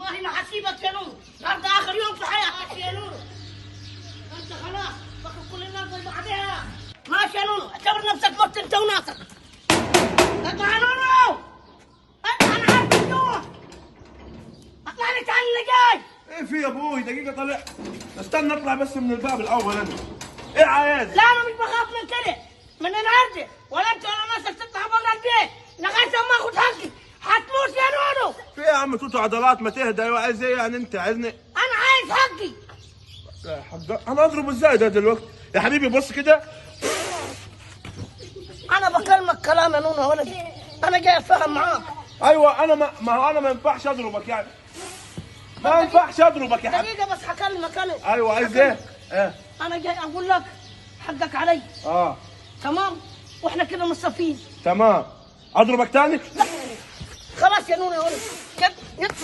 والله ما حسيبك يا نور، النهارده اخر يوم في حياتك يا نور. انت خلاص بقى كل الناس زي بعضها. ماشي يا نور، اعتبر نفسك مت انت وناسك. اطلع يا نور. انا عارف الجوع. اطلع لي تعال اللي جاي. ايه في يا ابوي؟ دقيقة طلع. استنى اطلع بس من الباب الاول انا. ايه عايز؟ لا انا مش بخاف من كده، من العرض ولا انت ولا ناسك تطلع برا البيت لغايه ما اخذ حقي. حتموت يا نونو. في يا عم توتو عضلات ما تهدى. عايز ايه يعني انت؟ عايزني؟ انا عايز حقي. لا حق انا اضربه ازاي ده دلوقتي؟ يا حبيبي بص كده. انا بكلمك كلام يا نونو يا ولدي، انا جاي اتفاهم معاك. ايوه انا ما هو انا ما ينفعش اضربك يعني. ما ينفعش اضربك يا حبيبي. دقيقة بس هكلمك انا. ايوه عايز ايه؟ ايه؟ انا جاي اقول لك حقك علي. اه تمام؟ واحنا كده مصفين. تمام. اضربك تاني؟ خلاص يا نونو يا ولدي. يلا يلا.